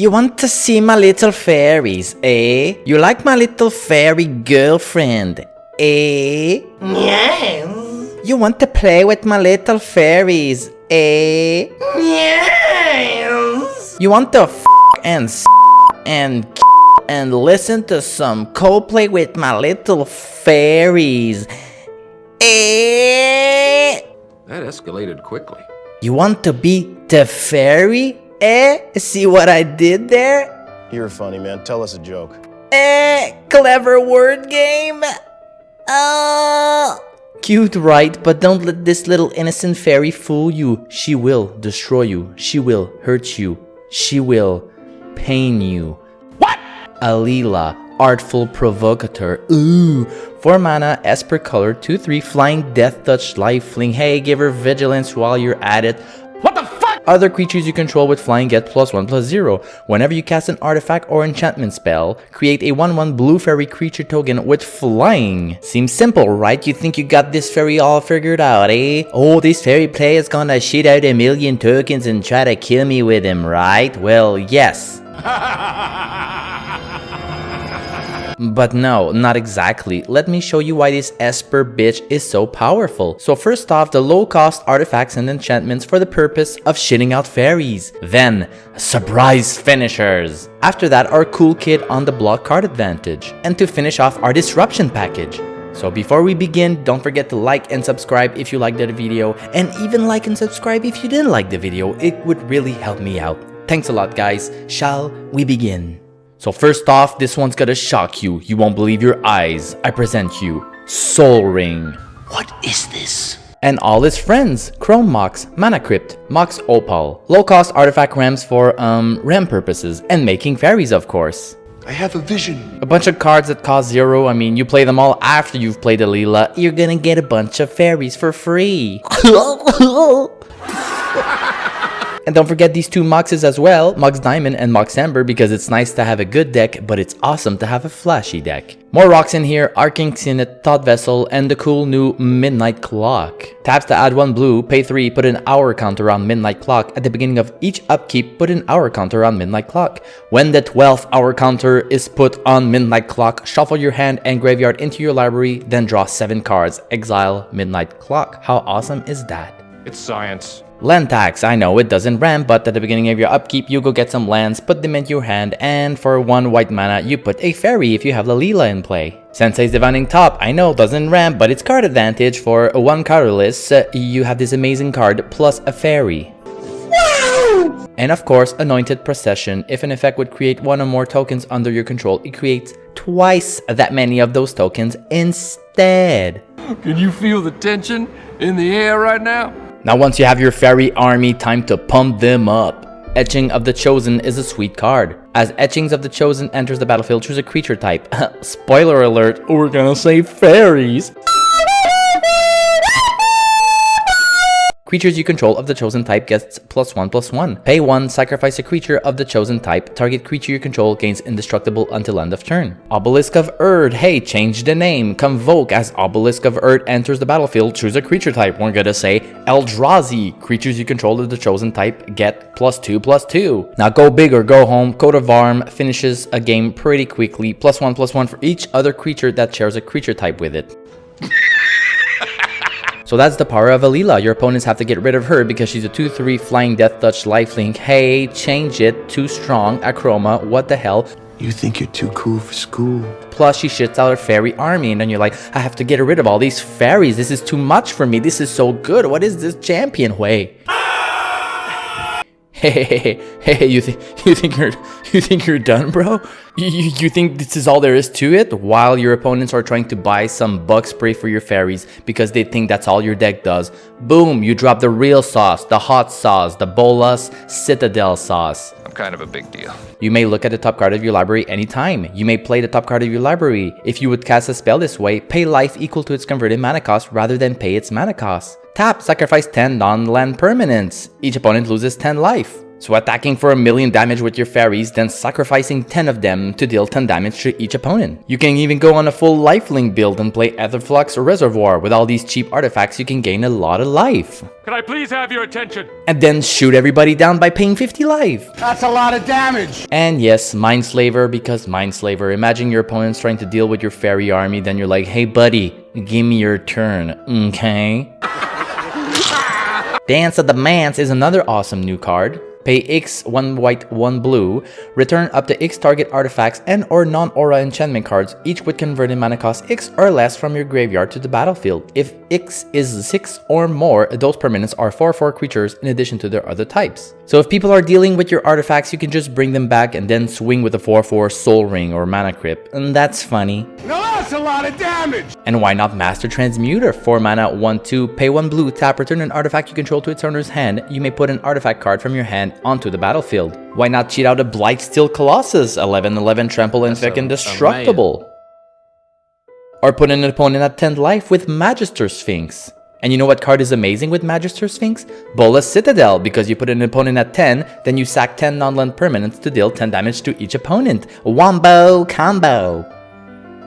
You want to see my little fairies, eh? You like my little fairy girlfriend, eh? Yes. You want to play with my little fairies, eh? Yes. You want to and listen to some Coldplay with my little fairies, eh? That escalated quickly. You want to be the fairy, eh? See what I did there? You're funny, man. Tell us a joke. Eh, clever word game. Cute, right? But don't let this little innocent fairy fool you. She will destroy you. She will hurt you. She will pain you. What? Alela, Artful, Provocateur. Ooh. 4 mana, Esper color, 2/3, flying, death touch, lifelink. Hey, give her vigilance while you're at it. What the fuck? Other creatures you control with flying get +1/+0. Whenever you cast an artifact or enchantment spell, create a 1/1 blue fairy creature token with flying. Seems simple, right? You think you got this fairy all figured out, eh? Oh, this fairy player's gonna shit out a million tokens and try to kill me with him, right? Well, yes. But no, not exactly. Let me show you why this Esper bitch is so powerful. So first off, the low cost artifacts and enchantments for the purpose of shitting out fairies. Then, surprise finishers. After that, our cool kid on the block card advantage. And to finish off, our disruption package. So before we begin, don't forget to like and subscribe if you liked the video, and even like and subscribe if you didn't like the video. It would really help me out. Thanks a lot, guys. Shall we begin? So first off, this one's gonna shock you. You won't believe your eyes. I present you Soul Ring. What is this? And all his friends, Chrome Mox, Mana Crypt, Mox Opal. Low cost artifact rams for ram purposes, and making fairies of course. I have a vision. A bunch of cards that cost 0. I mean, you play them all after you've played Alela, you're gonna get a bunch of fairies for free. And don't forget these 2 Moxes as well, Mox Diamond and Mox Amber, because it's nice to have a good deck, but it's awesome to have a flashy deck. More rocks in here, Arcane Signet, Thought Vessel, and the cool new Midnight Clock. Taps to add 1 blue, pay 3, put an hour counter on Midnight Clock. At the beginning of each upkeep, put an hour counter on Midnight Clock. When the 12th hour counter is put on Midnight Clock, shuffle your hand and graveyard into your library, then draw 7 cards, exile Midnight Clock. How awesome is that? It's science. Land tax, I know it doesn't ramp, but at the beginning of your upkeep, you go get some lands, put them into your hand, and for 1 white mana, you put a fairy if you have Alela in play. Sensei's Divining Top, I know doesn't ramp, but it's card advantage. For 1 colorless, you have this amazing card plus a fairy. Wow! And of course, Anointed Procession. If an effect would create 1 or more tokens under your control, it creates twice that many of those tokens instead. Can you feel the tension in the air right now? Now once you have your fairy army, time to pump them up. Etching of the Chosen is a sweet card. As Etchings of the Chosen enters the battlefield, choose a creature type. Spoiler alert, we're gonna say fairies. Creatures you control of the chosen type gets +1/+1. Pay 1, sacrifice a creature of the chosen type. Target creature you control gains indestructible until end of turn. Obelisk of Erd. Hey, change the name. Convoke. As Obelisk of Erd enters the battlefield, choose a creature type. We're gonna say Eldrazi. Creatures you control of the chosen type get +2/+2. Now go big or go home. Coat of Arm finishes a game pretty quickly. +1/+1 for each other creature that shares a creature type with it. So that's the power of Alela. Your opponents have to get rid of her because she's a 2/3 flying death touch lifelink. Hey, change it. Too strong. Achroma. What the hell? You think you're too cool for school. Plus, she shits out her fairy army, and then you're like, I have to get rid of all these fairies. This is too much for me. This is so good. What is this champion way? Hey, you think you're done, bro? You think this is all there is to it? While your opponents are trying to buy some bug spray for your fairies because they think that's all your deck does. Boom, you drop the real sauce, the hot sauce, the Bolas Citadel sauce. I'm kind of a big deal. You may look at the top card of your library anytime. You may play the top card of your library. If you would cast a spell this way, pay life equal to its converted mana cost rather than pay its mana cost. Tap, sacrifice 10 non-land permanents. Each opponent loses 10 life. So attacking for 1,000,000 damage with your fairies, then sacrificing 10 of them to deal 10 damage to each opponent. You can even go on a full lifelink build and play Etherflux or Reservoir. With all these cheap artifacts, you can gain a lot of life. Can I please have your attention? And then shoot everybody down by paying 50 life. That's a lot of damage. And yes, Mindslaver, because Mindslaver. Imagine your opponent's trying to deal with your fairy army, then you're like, hey buddy, give me your turn, okay? Dance of the Mance is another awesome new card. Pay X, 1 white, 1 blue, return up to X target artifacts and or non-aura enchantment cards, each with converted mana cost X or less from your graveyard to the battlefield. If X is 6 or more, those permanents are 4/4 creatures in addition to their other types. So if people are dealing with your artifacts, you can just bring them back and then swing with a 4/4 Soul Ring or Mana Crypt, and that's funny. No, that's a lot of damage. And why not Master Transmuter? 4 mana, 1/2, pay 1 blue, tap, return an artifact you control to its owner's hand. You may put an artifact card from your hand onto the battlefield. Why not cheat out a Blightsteel Colossus? 11/11 trample and fucking indestructible. Or put an opponent at 10 life with Magister Sphinx. And you know what card is amazing with Magister Sphinx? Bolas Citadel, because you put an opponent at 10, then you sack 10 non-land permanents to deal 10 damage to each opponent. Wombo combo.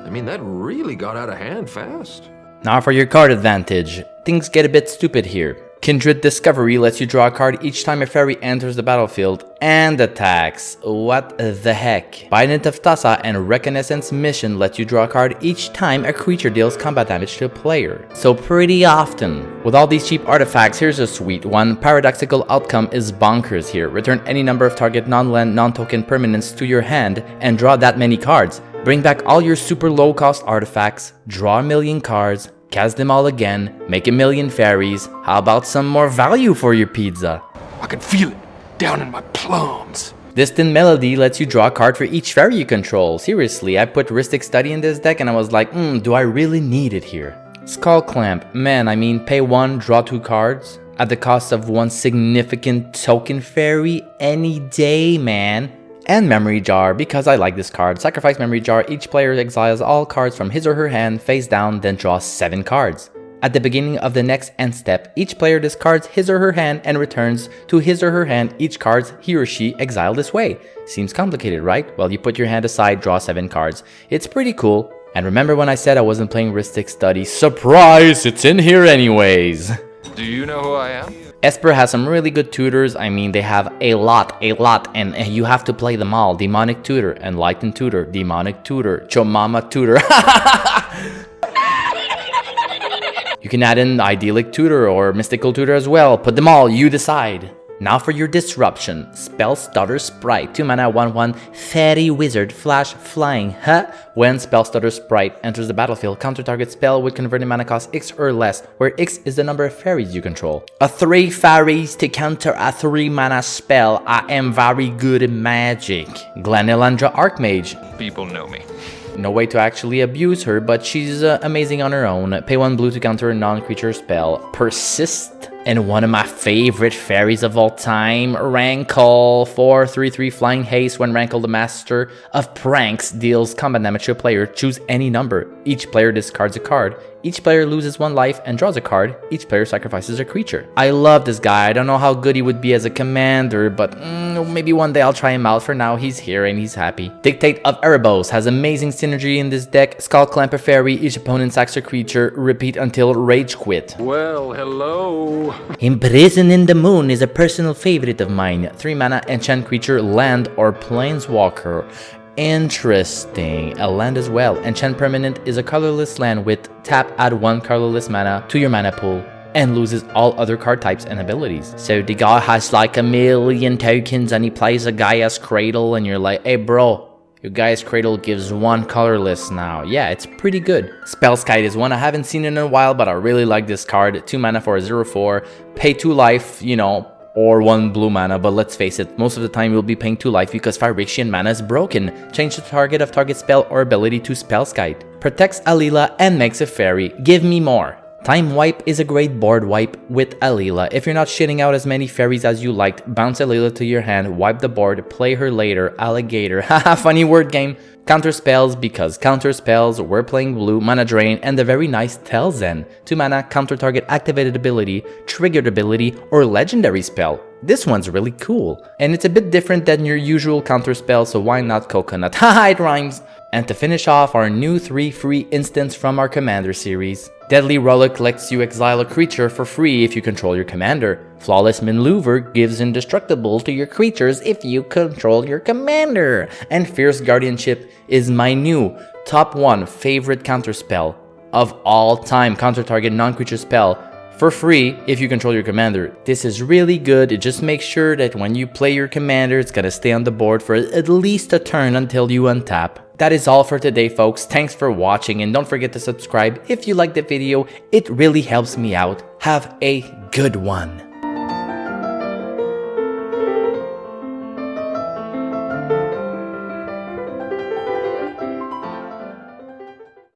I mean, that really got out of hand fast. Now for your card advantage. Things get a bit stupid here. Kindred Discovery lets you draw a card each time a fairy enters the battlefield and attacks. What the heck? Bident of Tassa and Reconnaissance Mission lets you draw a card each time a creature deals combat damage to a player. So pretty often. With all these cheap artifacts, here's a sweet one. Paradoxical Outcome is bonkers here. Return any number of target non-land, non-token permanents to your hand and draw that many cards. Bring back all your super low cost artifacts, draw 1,000,000 cards, cast them all again, make 1,000,000 fairies. How about some more value for your pizza? I can feel it down in my plums. Distant Melody lets you draw a card for each fairy you control. Seriously, I put Rhystic Study in this deck and I was like, do I really need it here? Skull Clamp, man, I mean pay 1, draw 2 cards at the cost of 1 significant token fairy any day, man. And Memory Jar, because I like this card. Sacrifice Memory Jar, each player exiles all cards from his or her hand face down, then draws 7 cards. At the beginning of the next end step, each player discards his or her hand and returns to his or her hand each card he or she exiled this way. Seems complicated, right? Well, you put your hand aside, draw 7 cards. It's pretty cool. And remember when I said I wasn't playing Rhystic Study? Surprise! It's in here anyways! Do you know who I am? Esper has some really good tutors. I mean, they have a lot, and you have to play them all. Demonic Tutor, Enlightened Tutor, Demonic Tutor, Chomama Tutor. You can add in Idyllic Tutor or Mystical Tutor as well. Put them all, you decide. Now for your disruption. Spell Stutter Sprite, 2 mana, 1/1, Fairy Wizard, Flash, Flying, When Spell Stutter Sprite enters the battlefield, counter target spell with converted mana cost X or less, where X is the number of fairies you control. 3 fairies to counter a 3 mana spell. I am very good at magic. Glenelandra Archmage. People know me. No way to actually abuse her, but she's amazing on her own. Pay 1 blue to counter a non-creature spell. Persist. And one of my favorite fairies of all time, Rankle. 4/3/3 Flying Haste. When Rankle, the master of pranks, deals combat damage to a player, choose any number. Each player discards a card. Each player loses 1 life and draws a card. Each player sacrifices a creature. I love this guy. I don't know how good he would be as a commander, but maybe one day I'll try him out. For now, he's here and he's happy. Dictate of Erebos has amazing synergy in this deck. Skull Clamp a fairy. Each opponent sacks a creature. Repeat until Rage Quit. Well, hello. Imprison in the Moon is a personal favorite of mine. 3 mana, enchant creature, land, or planeswalker. Interesting. A land as well. Enchant permanent is a colorless land with tap, add 1 colorless mana to your mana pool and loses all other card types and abilities. So the guy has like 1,000,000 tokens and he plays a Gaia's Cradle and you're like, hey bro, your Gaia's Cradle gives 1 colorless now. Yeah, it's pretty good. Spellskite is one I haven't seen in a while, but I really like this card. 2 mana for a 0/4. Pay 2 life, you know, or 1 blue mana, but let's face it, most of the time you'll be paying 2 life because Phyrexian mana is broken. Change the target of target spell or ability to Spellskite. Protects Alela and makes a fairy. Give me more. Time Wipe is a great board wipe with Alela. If you're not shitting out as many fairies as you liked, bounce Alela to your hand, wipe the board, play her later, alligator. Haha, funny word game. Counter spells, because counter spells, we're playing blue, mana drain, and the very nice Telzen. 2 mana, counter target activated ability, triggered ability, or legendary spell. This one's really cool, and it's a bit different than your usual counterspell, so why not coconut? Haha, it rhymes! And to finish off, our new 3 free instants from our commander series. Deadly Relic lets you exile a creature for free if you control your commander. Flawless Maneuver gives indestructible to your creatures if you control your commander. And Fierce Guardianship is my new top 1 favorite counterspell of all time. Counter target non-creature spell for free if you control your commander. This is really good. It just makes sure that when you play your commander, it's gonna stay on the board for at least a turn until you untap. That is all for today, folks. Thanks for watching, and don't forget to subscribe if you liked the video. It really helps me out. Have a good one.